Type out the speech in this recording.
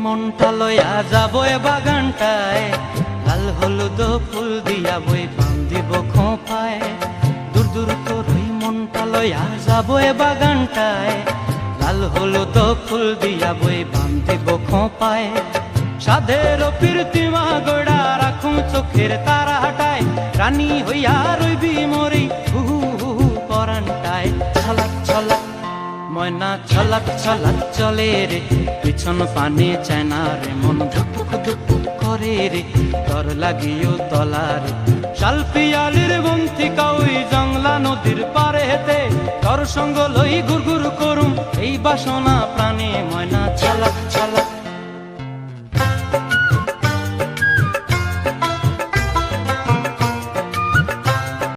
মনটা লইয়া যাব এ বাগানটায়, লাল হলুদ ফুল দিয়া বই বান্ধিব খোঁপায়। দূর দূর তোর ওই মনটা লইয়া যাব এ বাগানটায়, লাল হলুদ ফুল দিয়া বই বান্ধিব খোঁপায়। সাধের প্রীতিমা গোড়া রাখুন চোখের তারা হাটায়, রানী হইয়া রইবি মরি হুহু হুহু পরানটায়। ছলাক ছলাক ময়না ছলাক ছলাক চলে রে, পিছন পানে চায় না রে, মন ধুপুক ধুপুক করে রে, তর লাগিও তলারে। শালপিয়ালির বন্তিকা ওই জংলা নদীর পারে হেতে, তর সঙ্গ লই ঘুর ঘুর করুম এই বাসনা প্রাণে। ময়না ছলাক ছলাক